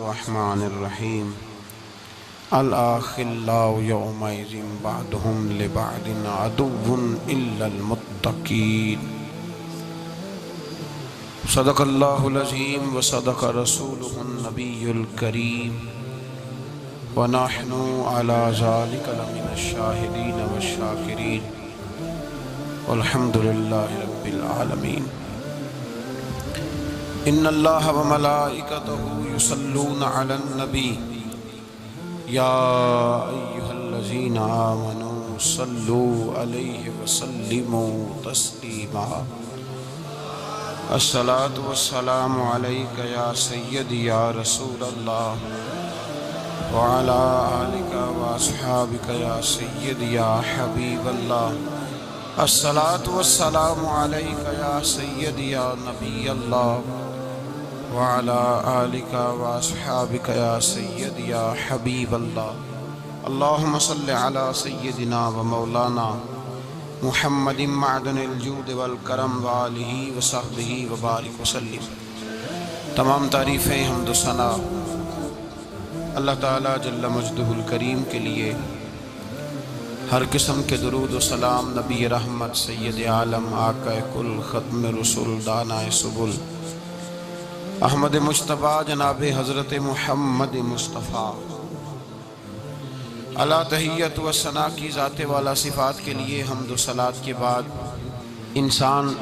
الرحمن الرحیم الأخلاء يومئذ بعضهم لبعض عدو إلا المتقين صدق اللہ العظیم وصدق رسولہ النبی الکریم ونحن على ذلك لمن الشاہدین والشاکرین والحمد للہ رب العالمین۔ ان اللہ وملائکتہ یصلون علی النبی یا ایہا الذین آمنوا صلوا علیہ وسلموا تسلیما۔ الصلاة والسلام علیک یا سیدی یا رسول اللہ وعلی آلک واصحابک یا سیدی یا حبیب اللہ۔ الصلاة والسلام علیک یا سیدی یا نبی اللہ وعلی آلک واصحابک یا سیدی یا حبیب اللہ۔ اللہم صل علی سیدنا و مولانا محمد معدن الجود والکرم وآلہ وصحبہ وبارک وسلم۔ تمام تعریفیں حمد و ثنا اللہ تعالیٰ جل مجدہ الکریم کے لیے، ہر قسم کے درود و سلام نبی رحمت سید عالم آقا کل ختم رسول دانائے سبل احمد مجتبیٰ جناب حضرت محمد مصطفیٰ علی تحیت و ثنا کی ذات والا صفات کے لیے حمد و صلات کے بعد انسان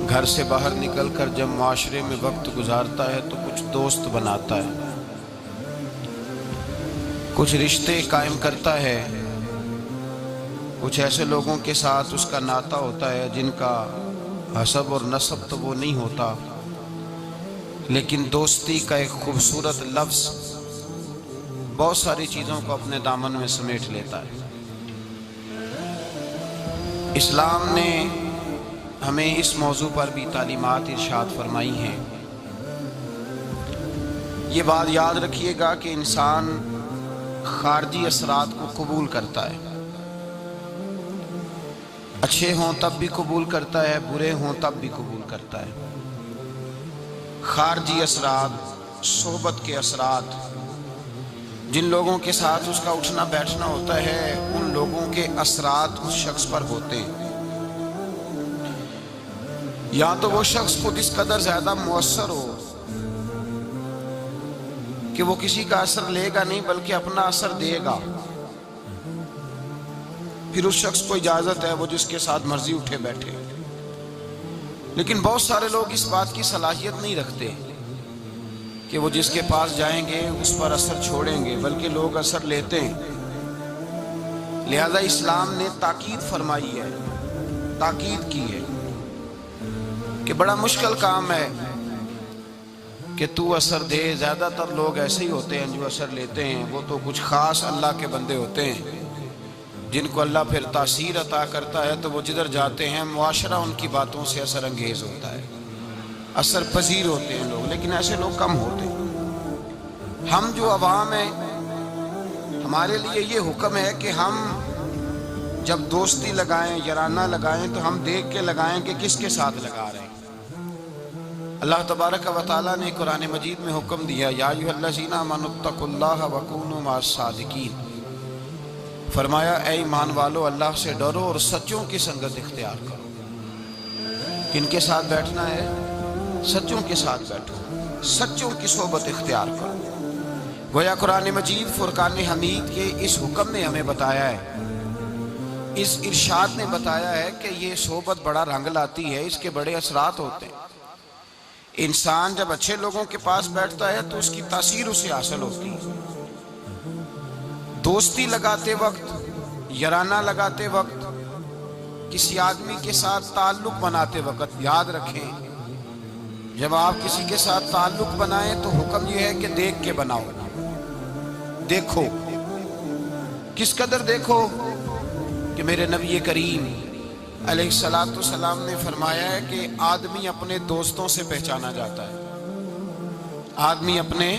گھر سے باہر نکل کر جب معاشرے میں وقت گزارتا ہے تو کچھ دوست بناتا ہے، کچھ رشتے قائم کرتا ہے، کچھ ایسے لوگوں کے ساتھ اس کا ناطہ ہوتا ہے جن کا حسب اور نسب تو وہ نہیں ہوتا، لیکن دوستی کا ایک خوبصورت لفظ بہت ساری چیزوں کو اپنے دامن میں سمیٹ لیتا ہے۔ اسلام نے ہمیں اس موضوع پر بھی تعلیمات ارشاد فرمائی ہیں۔ یہ بات یاد رکھیے گا کہ انسان خارجی اثرات کو قبول کرتا ہے، اچھے ہوں تب بھی قبول کرتا ہے، برے ہوں تب بھی قبول کرتا ہے۔ خارجی اثرات، صحبت کے اثرات، جن لوگوں کے ساتھ اس کا اٹھنا بیٹھنا ہوتا ہے ان لوگوں کے اثرات اس شخص پر ہوتے ہیں۔ یا تو وہ شخص خود اس قدر زیادہ مؤثر ہو کہ وہ کسی کا اثر لے گا نہیں بلکہ اپنا اثر دے گا، پھر اس شخص کو اجازت ہے وہ جس کے ساتھ مرضی اٹھے بیٹھے۔ لیکن بہت سارے لوگ اس بات کی صلاحیت نہیں رکھتے کہ وہ جس کے پاس جائیں گے اس پر اثر چھوڑیں گے، بلکہ لوگ اثر لیتے ہیں۔ لہذا اسلام نے تاکید فرمائی ہے، تاکید کی ہے کہ بڑا مشکل کام ہے کہ تو اثر دے۔ زیادہ تر لوگ ایسے ہی ہوتے ہیں جو اثر لیتے ہیں، وہ تو کچھ خاص اللہ کے بندے ہوتے ہیں جن کو اللہ پھر تاثیر عطا کرتا ہے تو وہ جدھر جاتے ہیں معاشرہ ان کی باتوں سے اثر انگیز ہوتا ہے، اثر پذیر ہوتے ہیں لوگ، لیکن ایسے لوگ کم ہوتے ہیں۔ ہم جو عوام ہیں، ہمارے لیے یہ حکم ہے کہ ہم جب دوستی لگائیں، یارانہ لگائیں تو ہم دیکھ کے لگائیں کہ کس کے ساتھ لگا رہے ہیں۔ اللہ تبارک و تعالیٰ نے قرآن مجید میں حکم دیا، یا ایھا الذین آمنوا اتقوا اللہ وکونوا مع الصادقین، فرمایا اے ایمان والو اللہ سے ڈرو اور سچوں کی سنگت اختیار کرو۔ کن کے ساتھ بیٹھنا ہے؟ سچوں کے ساتھ بیٹھو، سچوں کی صحبت اختیار کرو۔ گویا قرآن مجید فرقان حمید کے اس حکم نے ہمیں بتایا ہے، اس ارشاد نے بتایا ہے کہ یہ صحبت بڑا رنگ لاتی ہے، اس کے بڑے اثرات ہوتے ہیں۔ انسان جب اچھے لوگوں کے پاس بیٹھتا ہے تو اس کی تاثیر اسے حاصل ہوتی ہے۔ دوستی لگاتے وقت، یارانہ لگاتے وقت، کسی آدمی کے ساتھ تعلق بناتے وقت یاد رکھیں، جب آپ کسی کے ساتھ تعلق بنائیں تو حکم یہ ہے کہ دیکھ کے بناؤ۔ دیکھو، کس قدر دیکھو کہ میرے نبی کریم علیہ السلام نے فرمایا ہے کہ آدمی اپنے دوستوں سے پہچانا جاتا ہے۔ آدمی اپنے،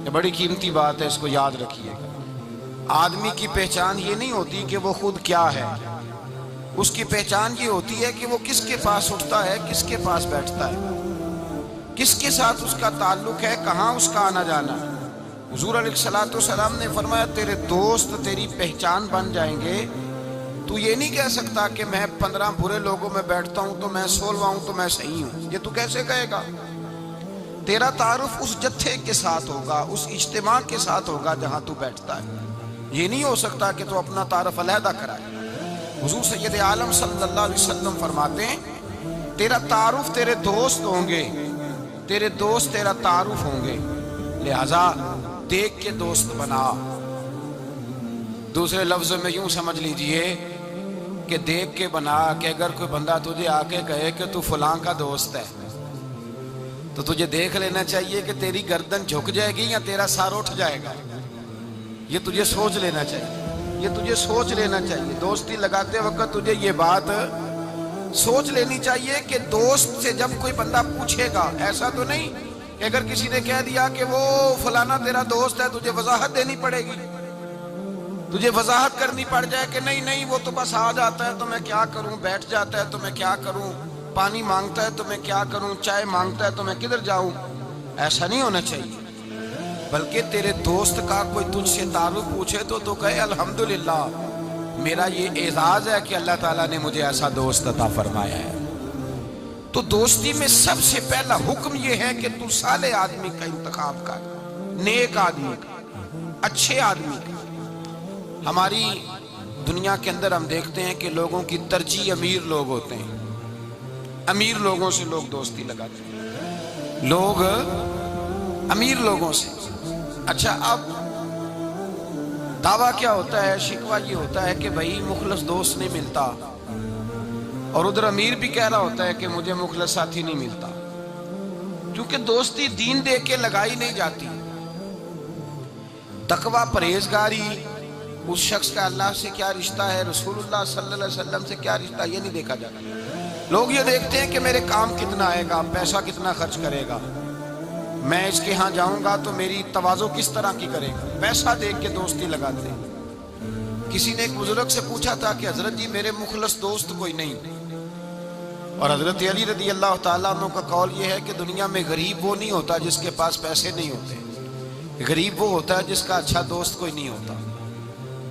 یہ بڑی قیمتی بات ہے، اس کو یاد رکھیے گا۔ آدمی کی پہچان یہ نہیں ہوتی کہ وہ خود کیا ہے، اس کی پہچان یہ ہوتی ہے کہ وہ کس کے پاس اٹھتا ہے، کس کے پاس بیٹھتا ہے، کس کے ساتھ اس کا تعلق ہے، کہاں اس کا آنا جانا ہے۔ حضور علیہ الصلوۃ والسلام نے فرمایا تیرے دوست تیری پہچان بن جائیں گے۔ تو یہ نہیں کہہ سکتا کہ میں 15 برے لوگوں میں بیٹھتا ہوں تو میں 16واں ہوں تو میں صحیح ہوں، یہ تو کیسے کہے گا؟ تیرا تعارف اس جتھے کے ساتھ ہوگا، اس اجتماع کے ساتھ ہوگا جہاں تو بیٹھتا ہے۔ یہ نہیں ہو سکتا کہ تو اپنا تعارف علیحدہ کرائے۔ حضور سید عالم صلی اللہ علیہ وسلم فرماتے ہیں تیرا تعارف تیرے دوست ہوں گے، تیرے دوست تیرا تعارف ہوں گے، لہذا دیکھ کے دوست بنا۔ دوسرے لفظوں میں یوں سمجھ لیجئے کہ دیکھ کے بنا، کہ اگر کوئی بندہ تجھے آ کے کہے کہ تو فلاں کا دوست ہے تو تجھے دیکھ لینا چاہیے کہ تیری گردن جھک جائے گی یا تیرا سر اٹھ جائے گا۔ یہ تجھے سوچ لینا چاہیے، یہ تجھے سوچ لینا چاہیے۔ دوستی لگاتے وقت تجھے یہ بات سوچ لینی چاہیے کہ دوست سے جب کوئی بندہ پوچھے گا، ایسا تو نہیں کہ اگر کسی نے کہہ دیا کہ وہ فلانا تیرا دوست ہے تجھے وضاحت دینی پڑے گی، تجھے وضاحت کرنی پڑ جائے کہ نہیں نہیں وہ تو بس آ جاتا ہے تو میں کیا کروں، بیٹھ جاتا ہے تو میں کیا کروں، پانی مانگتا ہے تو میں کیا کروں، چائے مانگتا ہے تو میں کدھر جاؤں۔ ایسا نہیں ہونا چاہیے، بلکہ تیرے دوست کا کوئی تجھ سے تعارف پوچھے تو کہے الحمدللہ میرا یہ اعزاز ہے کہ اللہ تعالیٰ نے مجھے ایسا دوست عطا فرمایا ہے۔ تو دوستی میں سب سے پہلا حکم یہ ہے کہ تو صالح آدمی کا انتخاب کر، نیک آدمی کا، اچھے آدمی کا۔ ہماری دنیا کے اندر ہم دیکھتے ہیں کہ لوگوں کی ترجیح امیر لوگ ہوتے ہیں، امیر لوگوں سے لوگ دوستی لگاتے ہیں، لوگ امیر لوگوں سے۔ اچھا اب دعویٰ کیا ہوتا ہے، شکوہ یہ ہوتا ہے کہ بھائی مخلص دوست نہیں ملتا، اور ادھر امیر بھی کہہ رہا ہوتا ہے کہ مجھے مخلص ساتھی نہیں ملتا، کیونکہ دوستی دین دے کے لگائی نہیں جاتی۔ تقویٰ پرہیزگاری، اس شخص کا اللہ سے کیا رشتہ ہے، رسول اللہ صلی اللہ علیہ وسلم سے کیا رشتہ، یہ نہیں دیکھا جاتا۔ لوگ یہ دیکھتے ہیں کہ میرے کام کتنا آئے گا، پیسہ کتنا خرچ کرے گا، میں اس کے ہاں جاؤں گا تو میری تواضع کس طرح کی کرے گا، پیسہ دیکھ کے دوستی لگاتے ہیں۔ کسی نے ایک بزرگ سے پوچھا تھا کہ حضرت جی میرے مخلص دوست کوئی نہیں، اور حضرت علی رضی اللہ تعالیٰ عنہ کا قول یہ ہے کہ دنیا میں غریب وہ نہیں ہوتا جس کے پاس پیسے نہیں ہوتے، غریب وہ ہوتا ہے جس کا اچھا دوست کوئی نہیں ہوتا۔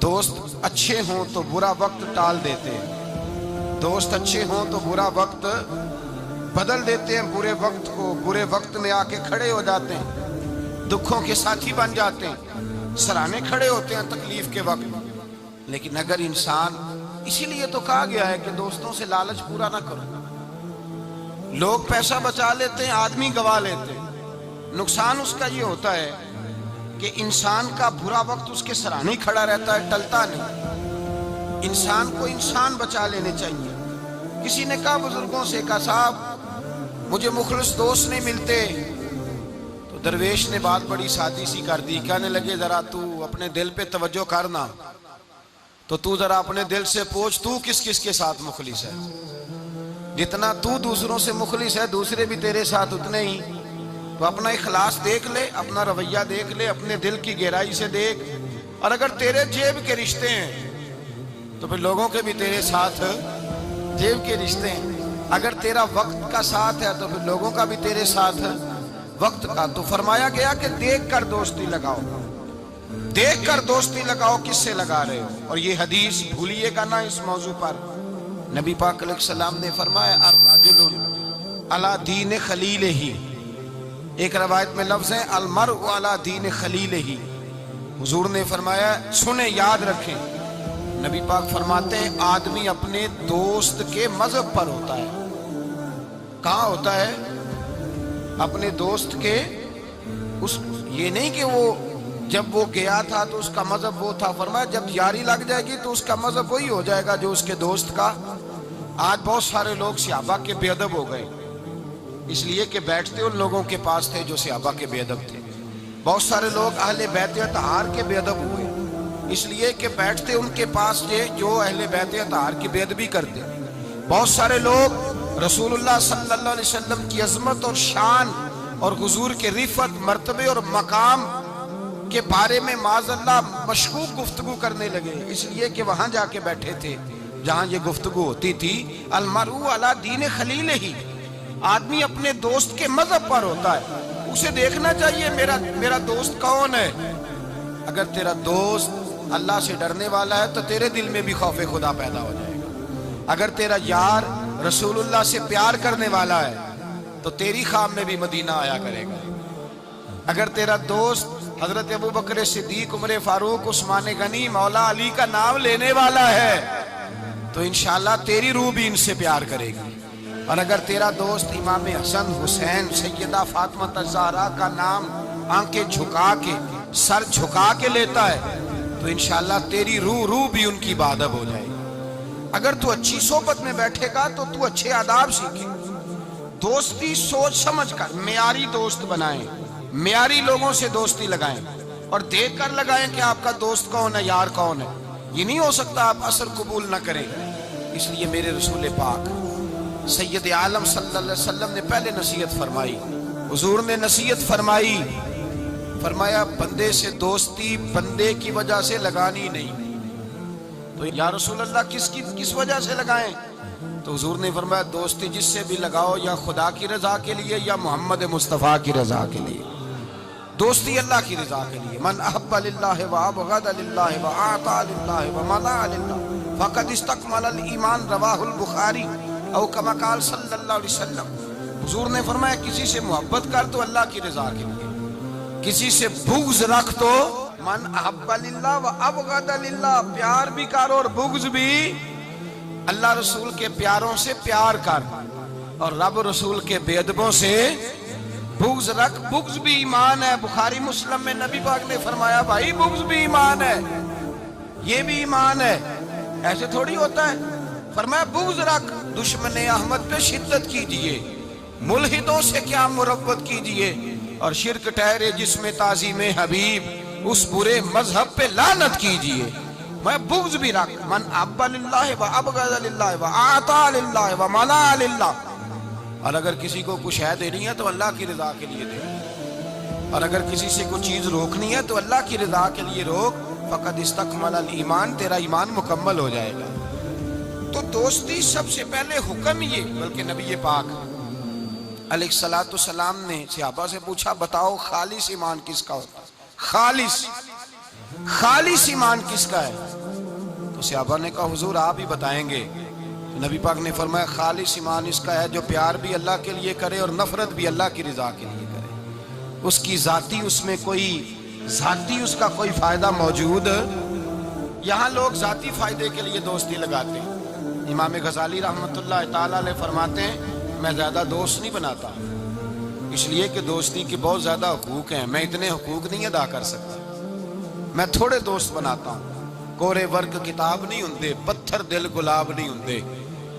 دوست اچھے ہوں تو برا وقت ٹال دیتے ہیں، دوست اچھے ہوں تو برا وقت بدل دیتے ہیں، برے وقت کو برے وقت میں آ کے کھڑے ہو جاتے ہیں، دکھوں کے ساتھی بن جاتے ہیں، سرانے کھڑے ہوتے ہیں تکلیف کے وقت۔ لیکن اگر انسان، اسی لیے تو کہا گیا ہے کہ دوستوں سے لالچ پورا نہ کرو۔ لوگ پیسہ بچا لیتے ہیں، آدمی گوا لیتے ہیں۔ نقصان اس کا یہ ہوتا ہے کہ انسان کا برا وقت اس کے سرانے کھڑا رہتا ہے، ٹلتا نہیں۔ انسان کو انسان بچا لینے چاہیے۔ کسی نے کہا بزرگوں سے، کہا صاحب مجھے مخلص دوست نہیں ملتے، تو درویش نے بات بڑی سادی سی کر دی، کہنے لگے ذرا تو اپنے دل پہ توجہ کرنا، تو ذرا اپنے دل سے پوچھ تو کس کس کے ساتھ مخلص ہے۔ جتنا تو دوسروں سے مخلص ہے دوسرے بھی تیرے ساتھ اتنے ہی۔ تو اپنا اخلاص دیکھ لے، اپنا رویہ دیکھ لے، اپنے دل کی گہرائی سے دیکھ، اور اگر تیرے جیب کے رشتے ہیں تو پھر لوگوں کے بھی تیرے ساتھ جیب کے رشتے ہیں۔ اگر تیرا وقت کا ساتھ ہے تو پھر لوگوں کا بھی تیرے ساتھ وقت کا۔ تو فرمایا گیا کہ دیکھ کر دوستی لگاؤ، دیکھ کر دوستی لگاؤ کس سے لگا رہے ہو۔ اور یہ حدیث بھولیے گا نا اس موضوع پر، نبی پاک علیہ السلام نے فرمایا الرجل علی دین خلیلہ، ایک روایت میں لفظ ہے المرء علی دین خلیلہ۔ حضور نے فرمایا سنیں، یاد رکھیں، نبی پاک فرماتے ہیں آدمی اپنے دوست کے مذہب پر ہوتا ہے۔ کہاں ہوتا ہے؟ اپنے دوست کے، یہ نہیں کہ وہ جب وہ گیا تھا تو اس کا مذہب وہ تھا، فرمایا جب یاری لگ جائے گی تو اس کا مذہب وہی ہو جائے گا جو اس کے دوست کا۔ آج بہت سارے لوگ صحابہ کے بے ادب ہو گئے، اس لیے کہ بیٹھتے ان لوگوں کے پاس تھے جو صحابہ کے بے ادب تھے۔ بہت سارے لوگ اہل بیت اطہار کے بے ادب ہوئے، اس لیے کہ بیٹھتے ان کے پاس تھے جو اہل بیت اطہار کی بے ادبی کرتے۔ بہت سارے لوگ رسول اللہ صلی اللہ علیہ وسلم کی عظمت اور شان اور حضور کے رفعت، مرتبے اور مقام کے بارے میں معاذ اللہ مشکوک گفتگو کرنے لگے، اس لیے کہ وہاں جا کے بیٹھے تھے جہاں یہ گفتگو ہوتی تھی۔ المرء علی دین خلیلہ، آدمی اپنے دوست کے مذہب پر ہوتا ہے، اسے دیکھنا چاہیے میرا دوست کون ہے۔ اگر تیرا دوست اللہ سے ڈرنے والا ہے تو تیرے دل میں بھی خوف خدا پیدا ہو جائے گا۔ اگر تیرا یار رسول اللہ سے پیار کرنے والا ہے تو تیری خواب میں بھی مدینہ آیا کرے گا۔ اگر تیرا دوست حضرت ابوبکر صدیق، عمر فاروق، عثمان غنی، مولا علی کا نام لینے والا ہے تو انشاءاللہ تیری روح بھی ان سے پیار کرے گی۔ اور اگر تیرا دوست امام حسن، حسین، سیدہ فاطمہ الزہرا کا نام آنکھیں جھکا کے، سر جھکا کے لیتا ہے تو انشاءاللہ تیری روح بھی ان کی بادب ہو جائے گی۔ اگر تو اچھی صحبت میں بیٹھے گا تو تو اچھے آداب سیکھے۔ دوستی سوچ سمجھ کر معیاری دوست بنائیں، معیاری لوگوں سے دوستی لگائیں اور دیکھ کر لگائیں کہ آپ کا دوست کون ہے، یار کون ہے۔ یہ نہیں ہو سکتا آپ اثر قبول نہ کریں۔ اس لیے میرے رسول پاک سید عالم صلی اللہ علیہ وسلم نے پہلے نصیحت فرمائی، حضور نے نصیحت فرمایا بندے سے دوستی بندے کی وجہ سے لگانی نہیں۔ تو یا رسول اللہ کس وجہ سے لگائیں؟ تو حضور نے فرمایا دوستی جس سے بھی لگاؤ یا خدا کی رضا کے لیے یا محمد مصطفیٰ کی رضا کے لیے۔ دوستی اللہ کی رضا کے لیے، من احب للہ وابغض للہ واعطى للہ ومنع للہ فقد استکمل الایمان، رواہ البخاری او کما قال صلی اللہ علیہ وسلم۔ حضور نے فرمایا کسی سے محبت کر تو اللہ کی رضا کے لیے، کسی سے بغض رکھ تو من احب للہ وابغض للہ، پیار بھی کر اور بغض بھی اللہ رسول کے پیاروں سے پیار کر اور رب رسول کے بے ادبوں سے بغض رکھ۔ بغض بھی ایمان ہے۔ بخاری مسلم میں نبی پاک نے فرمایا بھائی بغض بھی ایمان ہے، یہ بھی ایمان ہے، ایسے تھوڑی ہوتا ہے۔ فرمایا بغض رکھ، دشمن احمد پہ شدت کیجئے، ملحدوں سے کیا مربت کیجئے، اور شرک ٹھہرے جس میں تعظیم حبیب، اس برے مذہب پہ لعنت کیجئے۔ میں بغض بھی رکھ، من احب للہ وابغض للہ واعطى للہ ومنع للہ۔ اور اگر کسی کو کچھ ہے دینی ہے تو اللہ کی رضا کے لیے دے، اور اگر کسی سے کوئی چیز روکنی ہے تو اللہ کی رضا کے لیے روک۔ فقد استکمل الایمان، تیرا ایمان مکمل ہو جائے گا۔ تو دوستی سب سے پہلے حکم یہ، بلکہ نبی پاک علیہ الصلوۃ والسلام نے صحابہ سے پوچھا بتاؤ خالص ایمان کس کا ہوتا ہے؟ خالص ایمان کس کا ہے؟ تو صحابہ نے کہا حضور آپ ہی بتائیں گے۔ نبی پاک نے فرمایا خالص ایمان اس کا ہے جو پیار بھی اللہ کے لیے کرے اور نفرت بھی اللہ کی رضا کے لیے کرے، اس کی ذاتی اس میں کوئی ذاتی اس کا کوئی فائدہ موجود۔ یہاں لوگ ذاتی فائدے کے لیے دوستی لگاتے ہیں۔ امام غزالی رحمۃ اللہ تعالیٰ علیہ فرماتے ہیں میں زیادہ دوست نہیں بناتا، اس لیے کہ دوستی کے بہت زیادہ حقوق ہیں، میں اتنے حقوق نہیں ادا کر سکتا، میں تھوڑے دوست بناتا ہوں۔ کورے ورک کتاب نہیں ہوندے، پتھر دل گلاب نہیں ہوندے،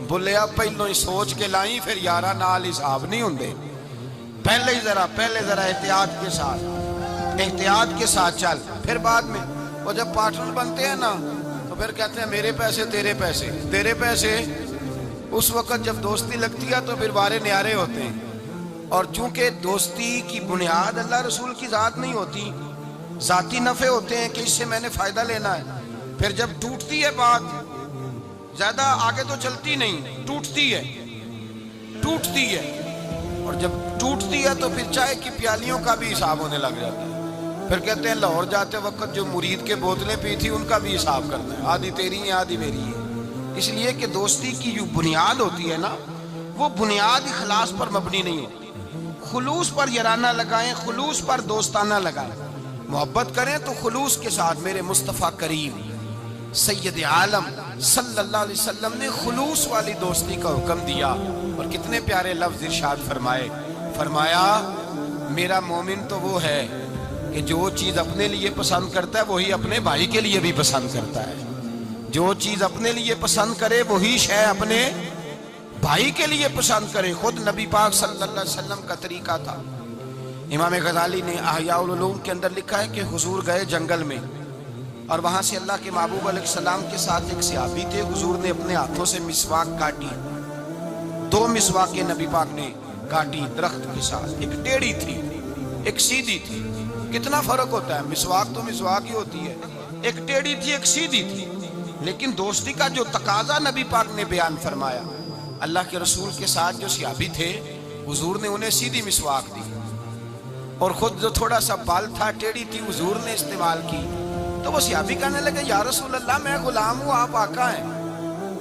بولیا پہلو ہی سوچ کے لائیں پھر یارہ نال حساب نہیں ہوندے۔ پہلے ذرا احتیاط کے ساتھ چل، پھر بعد میں وہ جب پارٹنر بنتے ہیں نا تو پھر کہتے ہیں میرے پیسے تیرے پیسے۔ اس وقت جب دوستی لگتی ہے تو پھر وارے نیارے ہوتے ہیں۔ اور چونکہ دوستی کی بنیاد اللہ رسول کی ذات نہیں ہوتی، ذاتی نفع ہوتے ہیں کہ اس سے میں نے فائدہ لینا ہے، پھر جب ٹوٹتی ہے بات زیادہ آگے تو چلتی نہیں، ٹوٹتی ہے، اور جب ٹوٹتی ہے تو پھر چائے کی پیالیوں کا بھی حساب ہونے لگ جاتا ہے۔ پھر کہتے ہیں لاہور جاتے وقت جو مرید کے بوتلیں پی تھی ان کا بھی حساب کرنا ہے، آدھی تیری ہے آدھی میری ہے۔ اس لیے کہ دوستی کی جو بنیاد ہوتی ہے نا وہ بنیاد اخلاص پر مبنی نہیں ہوتی۔ خلوص پر یارانہ لگائیں، خلوص پر دوستانہ لگائیں، محبت کریں تو خلوص کے ساتھ۔ میرے مصطفیٰ کریم سید عالم صلی اللہ علیہ وسلم نے خلوص والی دوستی کا حکم دیا، اور کتنے پیارے لفظ ارشاد فرمایا میرا مومن تو وہ ہے کہ جو چیز اپنے لیے پسند کرتا ہے وہی اپنے بھائی کے لیے بھی پسند کرتا ہے، جو چیز اپنے لیے پسند کرے وہی شے اپنے بھائی کے لیے پسند کرے۔ خود نبی پاک صلی اللہ علیہ وسلم کا طریقہ تھا۔ امام غزالی نے احیاء العلوم کے اندر لکھا ہے کہ حضور گئے جنگل میں، اور وہاں سے اللہ کے محبوب علیہ السلام کے ساتھ ایک صحابی تھے۔ حضور نے اپنے ہاتھوں سے مسواک کاٹی، 2 مسواکیں نبی پاک نے کاٹی درخت کے ساتھ، ایک ٹیڑھی تھی ایک سیدھی تھی۔ کتنا فرق ہوتا ہے، مسواک تو مسواک ہی ہوتی ہے، ایک ٹیڑھی تھی ایک سیدھی تھی، لیکن دوستی کا جو تقاضا نبی پاک نے بیان فرمایا۔ اللہ کے رسول کے ساتھ جو صحابی تھے حضور نے انہیں سیدھی مسواک دی، اور خود جو تھوڑا سا بال تھا ٹیڑھی تھی حضور نے استعمال کی۔ تو وہ صحابی کہنے لگے یا رسول اللہ میں غلام ہوں آپ آقا ہیں،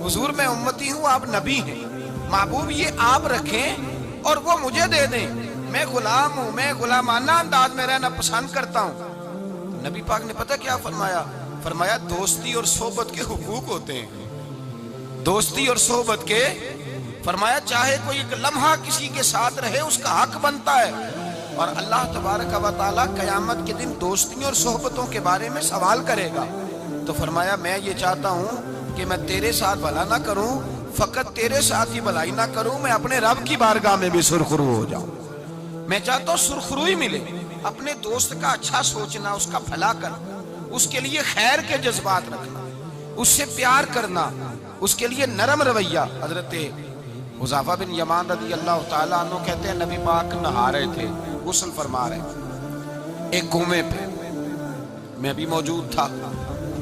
حضور میں امتی ہوں آپ نبی ہیں، محبوب یہ آپ رکھیں اور وہ مجھے دے دیں، میں غلام ہوں، میں غلامانہ انداز میں رہنا پسند کرتا ہوں۔ نبی پاک نے پتہ کیا فرمایا؟ فرمایا دوستی اور صحبت کے حقوق ہوتے ہیں، دوستی اور صحبت کے، فرمایا چاہے کوئی ایک لمحہ کسی کے ساتھ رہے اس کا حق بنتا ہے، اور اللہ تبارک و تعالیٰ قیامت کے دن دوستیوں اور صحبتوں کے بارے میں سوال کرے گا۔ تو فرمایا میں یہ چاہتا ہوں کہ میں تیرے ساتھ بھلا نہ کروں، فقط تیرے ساتھ ہی بھلائی نہ کروں، میں اپنے رب کی بارگاہ میں بھی سرخرو ہو جاؤں۔ میں چاہتا ہوں سرخروئی ملے، اپنے دوست کا اچھا سوچنا، اس کا بھلا کرنا، اس کے لیے خیر کے جذبات رکھنا، اس سے پیار کرنا، اس کے لیے نرم رویہ۔ حضرت حذیفہ بن یمان رضی اللہ تعالیٰ عنہ کہتے ہیں نبی پاک نہا رہے تھے، غسل فرما رہے تھے ایک کنویں پہ، میں بھی موجود تھا۔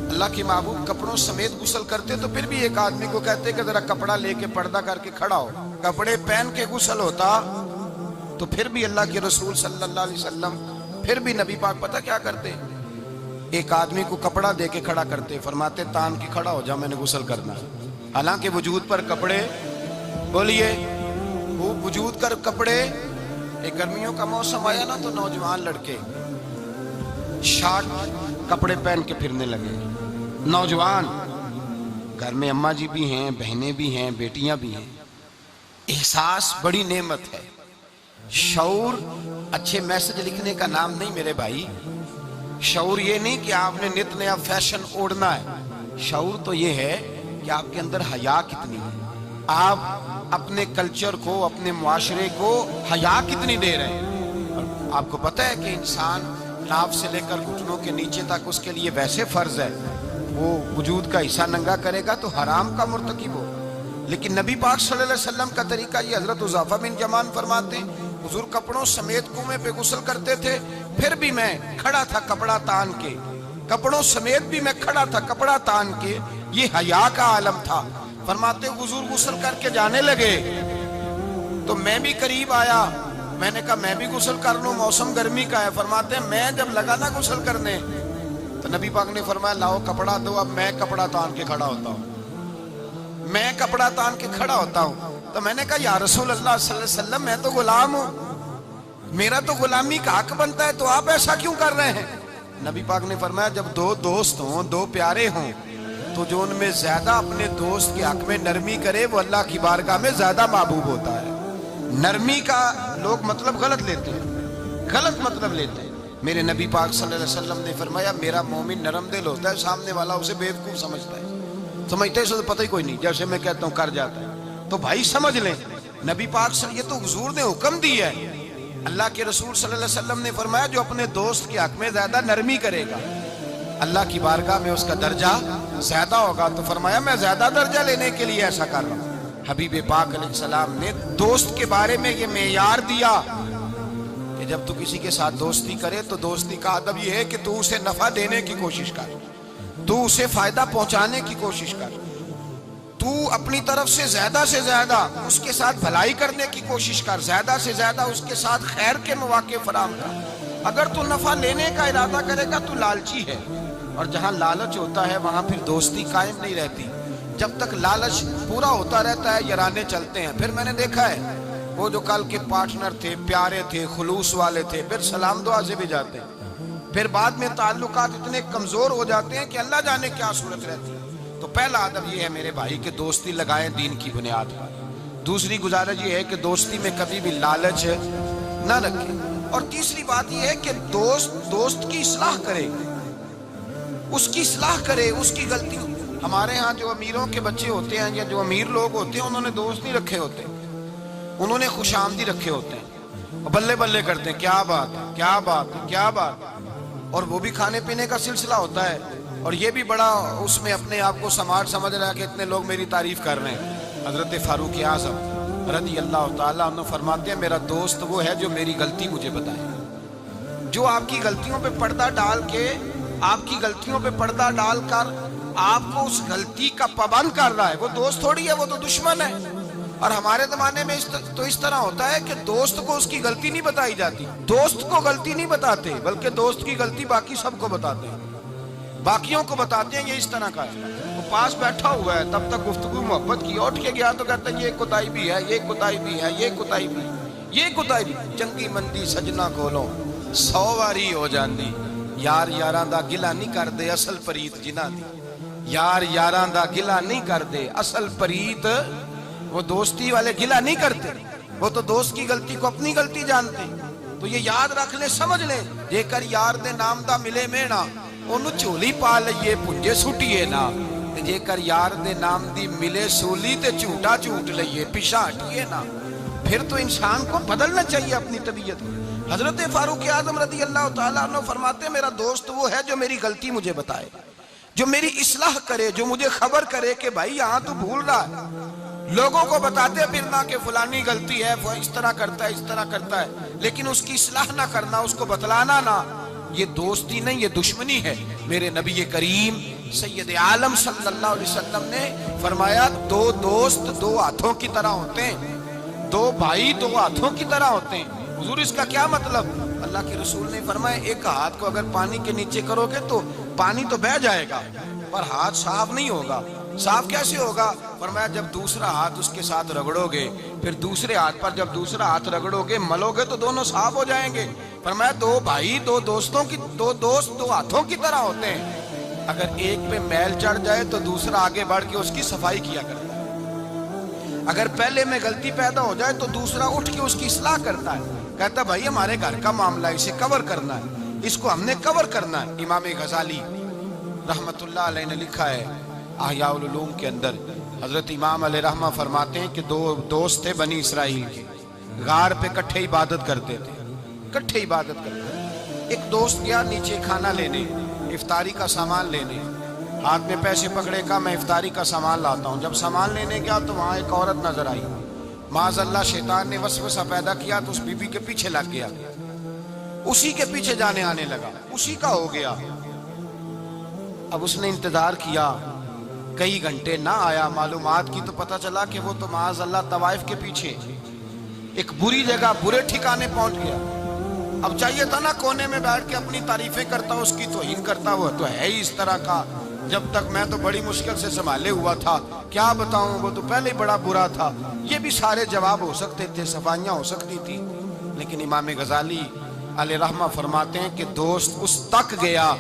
اللہ کے محبوب کپڑوں سمیت غسل کرتے تو پھر بھی ایک آدمی کو کہتے کہ ذرا کپڑا لے کے پردہ کر کے کھڑا ہو، کپڑے پہن کے غسل ہوتا تو پھر بھی اللہ کے رسول صلی اللہ علیہ وسلم، پھر بھی نبی پاک پتہ کیا کرتے؟ ایک آدمی کو کپڑا دے کے کھڑا کرتے، فرماتے تان کی کھڑا ہو جا، میں نے غسل کرنا ہے۔ حالانکہ وجود پر کپڑے، بولیے وہ وجود کر کپڑے، ایک گرمیوں کا موسم آیا نا تو نوجوان لڑکے شارٹ کپڑے پہن کے پھرنے لگے، نوجوان، گھر میں اماں جی بھی ہیں، بہنیں بھی ہیں، بیٹیاں بھی ہیں۔ احساس بڑی نعمت ہے، شعور اچھے میسج لکھنے کا نام نہیں میرے بھائی، شعور یہ نہیں کہ آپ نے نت نیا فیشن اوڑھنا ہے، شعور تو یہ ہے کہ آپ کے اندر حیا کتنی ہے، آپ اپنے کلچر کو، اپنے معاشرے کو حیا کتنی دے رہے ہیں۔ اور آپ کو پتہ ہے کہ انسان ناف سے لے کر گھٹنوں کے نیچے تک اس کے لیے ویسے فرض ہے، وہ وجود کا حصہ ننگا کرے گا تو حرام کا مرتکب ہو، لیکن نبی پاک صلی اللہ علیہ وسلم کا طریقہ یہ، حضرت حذیفہ بن یمان فرماتے حضور کپڑوں سمیت کنویں پہ غسل کرتے تھے، پھر بھی میں کھڑا تھا کپڑا تان کے، کپڑوں سمیت بھی میں کھڑا تھا کپڑا تان کے، یہ حیا کا عالم تھا۔ فرماتے حضور غسل کر کے جانے لگے تو میں بھی قریب آیا، میں نے کہا میں بھی غسل کر لوں، موسم گرمی کا ہے۔ فرماتے میں جب لگا نا غسل کرنے تو نبی پاک نے فرمایا لاؤ کپڑا دو، اب میں کپڑا تان کے کھڑا ہوتا ہوں، میں کپڑا تان کے کھڑا ہوتا ہوں۔ تو میں نے کہا یا رسول اللہ صلی اللہ علیہ وسلم میں تو غلام ہوں، میرا تو غلامی کا حق بنتا ہے، تو آپ ایسا کیوں کر رہے ہیں؟ نبی پاک نے فرمایا جب دو دوست ہوں، دو پیارے ہوں، تو جو ان میں زیادہ اپنے دوست کے حق میں نرمی کرے وہ اللہ کی بارگاہ میں زیادہ محبوب ہوتا ہے۔ نرمی کا لوگ مطلب غلط لیتے ہیں، غلط مطلب لیتے ہیں۔ میرے نبی پاک صلی اللہ علیہ وسلم نے فرمایا میرا مومن نرم دل ہوتا ہے، سامنے والا اسے بیوقوف سمجھتا ہے، سمجھتے ہیں اسے پتہ ہی کوئی نہیں، جیسے میں کہتا ہوں کر جاتا ہے۔ تو بھائی سمجھ لیں نبی پاک یہ تو حضور نے حکم دی ہے، اللہ کے رسول صلی اللہ علیہ وسلم نے فرمایا جو اپنے دوست کے حق میں زیادہ نرمی کرے گا اللہ کی بارگاہ میں اس کا درجہ زیادہ ہوگا۔ تو فرمایا میں زیادہ درجہ لینے کے لیے ایسا کر رہا ہوں۔ حبیب پاک علیہ السلام نے دوست کے بارے میں یہ معیار دیا کہ جب تو کسی کے ساتھ دوستی کرے تو دوستی کا ادب یہ ہے کہ تو اسے نفع دینے کی کوشش کر، تو اسے فائدہ پہنچانے کی کوشش کر، تو اپنی طرف سے زیادہ اس کے ساتھ بھلائی کرنے کی کوشش کر، زیادہ سے زیادہ اس کے ساتھ خیر کے مواقع فراہم کر۔ اگر تو نفع لینے کا ارادہ کرے گا تو لالچی ہے، اور جہاں لالچ ہوتا ہے وہاں پھر دوستی قائم نہیں رہتی۔ جب تک لالچ پورا ہوتا رہتا ہے یارانے چلتے ہیں۔ پھر میں نے دیکھا ہے وہ جو کل کے پارٹنر تھے، پیارے تھے، خلوص والے تھے، پھر سلام دعا سے بھی جاتے ہیں، پھر بعد میں تعلقات اتنے کمزور ہو جاتے ہیں کہ اللہ جانے کیا صورت رہتی ہے۔ تو پہلا ادب یہ ہے میرے بھائی کہ دوستی لگائیں دین کی بنیاد پر۔ دوسری گزارش یہ ہے کہ دوستی میں کبھی بھی لالچ نہ رکھیں، اور تیسری بات یہ ہے کہ دوست کی اصلاح کرے، اس کی اصلاح کرے، اس کی غلطی۔ ہمارے ہاں جو امیروں کے بچے ہوتے ہیں یا جو امیر لوگ ہوتے ہیں انہوں نے دوست نہیں رکھے ہوتے، انہوں نے خوش آمدی رکھے ہوتے ہیں، بلے بلے کرتے ہیں کیا بات ہے کیا بات ہے کیا بات ہے، اور وہ بھی کھانے پینے کا سلسلہ ہوتا ہے، اور یہ بھی بڑا اس میں اپنے آپ کو سماج سمجھ رہا ہے کہ اتنے لوگ میری تعریف کر رہے ہیں۔ حضرت فاروق اعظم رضی اللہ تعالیٰ عنہ فرماتے ہیں میرا دوست وہ ہے جو میری غلطی مجھے بتائے، جو آپ کی غلطیوں پہ پردہ ڈال کے، آپ کی غلطیوں پہ پردہ ڈال کر آپ کو اس غلطی کا پابند کر رہا ہے، وہ دوست تھوڑی ہے، وہ تو دشمن ہے۔ اور ہمارے زمانے میں تو اس طرح ہوتا ہے کہ دوست کو اس کی غلطی نہیں بتائی جاتی، دوست کو غلطی نہیں بتاتے بلکہ دوست کی غلطی باقی سب کو بتاتے ہیں، باقیوں کو بتاتے ہیں۔ یہ اس طرح کا ہے، وہ پاس بیٹھا ہوا ہے تب تک گفتگو محبت کی، اٹھ کے گیا تو کہتا ہے یہ کوتاہی بھی ہے، یہ کوتاہی بھی ہے، یہ کوتاہی بھی، یہ کوتاہی بھی۔ چنگی مندی سجنا کولوں 100 واری ہو جاندی، یار یاراں دا گلا نہیں کردے اصل پریت جنہاں دی، یار یاراں دا گلا نہیں کردے اصل پریت، وہ دوستی والے گلا نہیں کرتے، وہ تو دوست کی غلطی کو اپنی غلطی جانتے۔ تو یہ یاد رکھ لیں، سمجھ لیں، جے کر یار دے نام دا ملے مینا انہوں چولی پا لئیے پنجے سٹیے نا، جے کر یار دے نام دی ملے سولی تے جھوٹا جھوٹ لئیے پیشا ہٹیے نا۔ پھر تو انسان کو بدلنا چاہیے اپنی طبیعت۔ حضرت فاروق اعظم رضی اللہ تعالیٰ عنہ فرماتے ہیں میرا دوست وہ ہے جو میری غلطی مجھے بتائے، جو میری اصلاح کرے، جو مجھے خبر کرے کہ بھائی یہاں تو بھول رہا ہے۔ لوگوں کو بتاتے پھرنا کہ فلانی غلطی ہے، وہ اس طرح کرتا ہے، اس طرح کرتا ہے، لیکن اس کی اصلاح نہ کرنا، اس کو بتلانا نہ، یہ دوستی نہیں، یہ دشمنی ہے۔ میرے نبی کریم سید عالم صلی اللہ علیہ وسلم نے فرمایا دو دوست دو ہاتھوں کی طرح ہوتے ہیں، دو بھائی دو ہاتھوں کی طرح ہوتے ہیں۔ حضور اس کا کیا مطلب؟ اللہ کے رسول نے فرمایا ایک ہاتھ کو اگر پانی کے نیچے کرو گے تو پانی تو بہہ جائے گا پر ہاتھ صاف نہیں ہوگا۔ صاف کیسے ہوگا؟ فرمایا جب دوسرا ہاتھ اس کے ساتھ رگڑو گے، پھر دوسرے ہاتھ پر جب دوسرا ہاتھ رگڑو گے ملو گے تو دونوں صاف ہو جائیں گے۔ فرمایا دو بھائی دو دوست دو ہاتھوں کی طرح ہوتے ہیں، اگر ایک پہ میل چڑھ جائے تو دوسرا آگے بڑھ کے اس کی صفائی کیا کرتا ہے، اگر پہلے میں غلطی پیدا ہو جائے تو دوسرا اٹھ کے اس کی اصلاح کرتا ہے، کہتا ہے بھائی ہمارے گھر کا معاملہ ہے، اسے کور کرنا ہے، اس کو ہم نے کور کرنا ہے۔ امام غزالی رحمت اللہ علیہ نے لکھا ہے احیاء العلوم کے اندر، حضرت امام علیہ رحمہ فرماتے ہیں کہ دو دوست تھے بنی اسرائیل کے، غار پہ کٹھے عبادت کرتے تھے، کٹھے عبادت کرتے تھے۔ ایک دوست گیا نیچے کھانا لینے، افطاری کا سامان لینے، ہاتھ میں پیسے پکڑے کا میں افطاری کا سامان لاتا ہوں۔ جب سامان لینے گیا تو وہاں ایک عورت نظر آئی، معاذ اللہ شیطان نے وسوسہ پیدا کیا تو اس بی بی کے پیچھے لگ گیا، اسی کے پیچھے جانے آنے لگا، اسی کا ہو گیا۔ اب اس نے انتظار کیا، کئی گھنٹے نہ آیا، معلومات کی تو پتہ چلا کہ وہ تو معاذ اللہ طوائف کے پیچھے ایک بری جگہ برے ٹھکانے پہنچ گیا۔ اب چاہیے تھا نا کونے میں بیٹھ کے اپنی تعریفیں کرتا، اس کی توہین کرتا، وہ تو ہے ہی اس طرح کا، جب تک میں تو بڑی مشکل سے سنبھالے ہوا تھا، کیا بتاؤں وہ تو پہلے ہی بڑا برا تھا۔ یہ بھی سارے جواب ہو سکتے تھے، صفائیاں ہو سکتی تھی، لیکن امام غزالی علیہ رحمہ فرماتے ہیں کہ دوست اس تک گیا،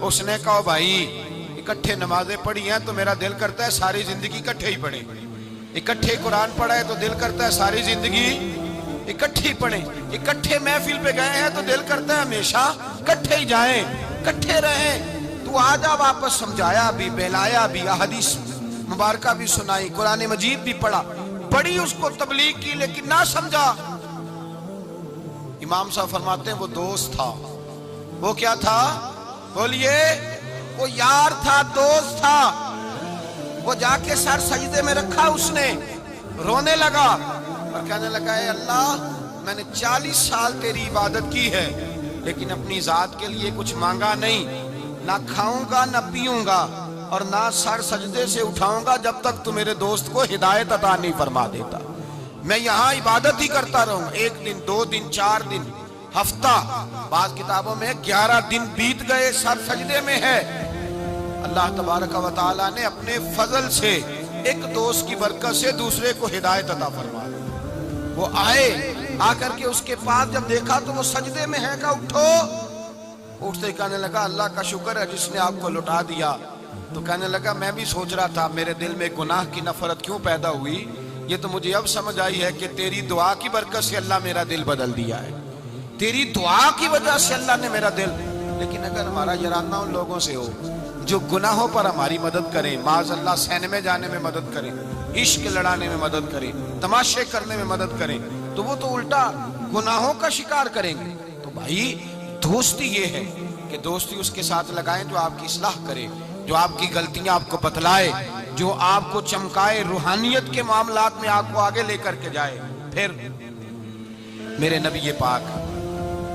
اس نے کہا بھائی اکٹھے نمازیں پڑھی ہیں تو میرا دل کرتا ہے ساری زندگی اکٹھے ہی پڑھیں، اکٹھے قرآن پڑھا ہے تو دل کرتا ہے ساری زندگی اکٹھے ہی پڑھیں، اکٹھے محفل پہ گئے ہیں تو دل کرتا ہے ہمیشہ اکٹھے ہی جائیں، اکٹھے رہیں۔ تو آجا واپس سمجھایا بھی، بہلایا بھی، احادیث مبارکہ بھی سنائی، قرآن مجید بھی پڑھا، بڑی اس کو تبلیغ کی لیکن نہ سمجھا۔ امام صاحب فرماتے ہیں وہ دوست تھا، وہ کیا تھا؟ بولیے، وہ یار تھا، دوست تھا۔ وہ جا کے سر سجدے میں رکھا، اس نے رونے لگا اور کہنے لگا اے اللہ میں نے 40 سال تیری عبادت کی ہے لیکن اپنی ذات کے لیے کچھ مانگا نہیں، نہ کھاؤں گا نہ پیوں گا اور نہ سر سجدے سے اٹھاؤں گا جب تک تو میرے دوست کو ہدایت عطا نہیں فرما دیتا۔ میں یہاں عبادت ہی کرتا رہوں، 1 دن 2 دن 4 دن ہفتہ، بعض کتابوں میں 11 دن بیت گئے، سر سجدے میں ہے۔ اللہ تبارک و تعالیٰ نے اپنے فضل سے ایک دوست کی برکت سے دوسرے کو ہدایت عطا فرما دی۔ وہ آئے، آ کر کے اس کے پاس جب دیکھا تو وہ سجدے میں ہے، کہا اٹھو۔ اٹھتے کہنے لگا اللہ کا شکر ہے جس نے آپ کو لٹا دیا۔ تو کہنے لگا میں بھی سوچ رہا تھا میرے دل میں گناہ کی نفرت کیوں پیدا ہوئی، یہ تو مجھے اب سمجھ آئی ہے کہ تیری دعا کی برکت سے اللہ میرا دل بدل دیا ہے، تیری دعا کی وجہ سے اللہ نے میرا دل۔ لیکن اگر ہمارا ارادہ ان لوگوں سے ہو جو گناہوں پر ہماری مدد کریں، معاذ اللہ سینمے جانے میں مدد کریں، عشق لڑانے میں مدد کریں، تماشے کرنے میں مدد کریں، تو وہ تو الٹا گناہوں کا شکار کریں گے۔ تو بھائی دوستی یہ ہے کہ دوستی اس کے ساتھ لگائیں جو آپ کی اصلاح کرے، جو آپ کی غلطیاں آپ کو بتلائے، جو آپ کو چمکائے، روحانیت کے معاملات میں آپ کو آگے لے کر کے جائے۔ پھر میرے نبی پاک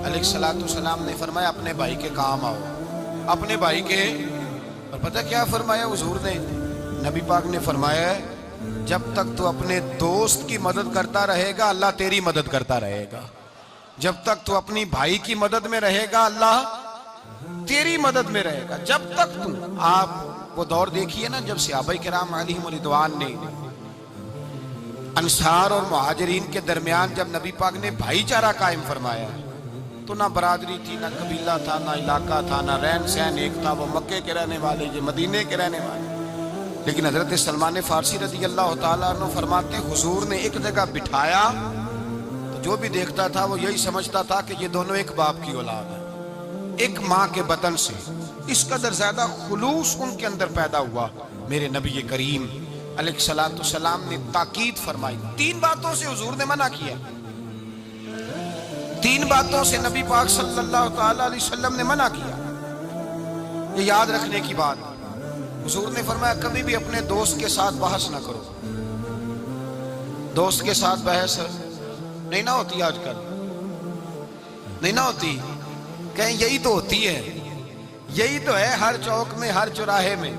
علیہ السلام نے فرمایا اپنے بھائی کے کام آؤ، اپنے بھائی کے، اور پتہ کیا فرمایا حضور نے؟ نبی پاک نے فرمایا جب تک تو اپنے دوست کی مدد کرتا رہے گا اللہ تیری مدد کرتا رہے گا. جب تک تو اپنی بھائی کی مدد میں رہے گا اللہ تیری مدد میں رہے گا. جب تک تو آپ وہ دور دیکھیے نا جب صحابہ کرام علیہم رضوان نے انصار اور مہاجرین کے درمیان جب نبی پاک نے بھائی چارہ قائم فرمایا تو نہ برادری تھی، نہ قبیلہ تھا، نہ علاقہ تھا، نہ رہن سہن ایک تھا. وہ مکے کے رہنے والے، یہ مدینے کے رہنے والے. لیکن حضرت سلمان فارسی رضی اللہ تعالیٰ عنہ فرماتے حضور نے ایک جگہ بٹھایا تو جو بھی دیکھتا تھا وہ یہی سمجھتا تھا کہ یہ دونوں ایک باپ کی اولاد ہے، ایک ماں کے بطن سے. اس قدر زیادہ خلوص ان کے اندر پیدا ہوا. میرے نبی کریم علیہ السلام نے تاکید فرمائی. 3 باتوں سے حضور نے منع کیا. 3 باتوں سے نبی پاک صلی اللہ تعالی علیہ وسلم نے منع کیا. یہ یاد رکھنے کی بات. حضور نے فرمایا کبھی بھی اپنے دوست کے ساتھ بحث نہ کرو. دوست کے ساتھ بحث نہیں نہ ہوتی آج کل، نہیں نہ ہوتی. کہیں یہی تو ہوتی ہے، یہی تو ہے. ہر چوک میں، ہر چوراہے میں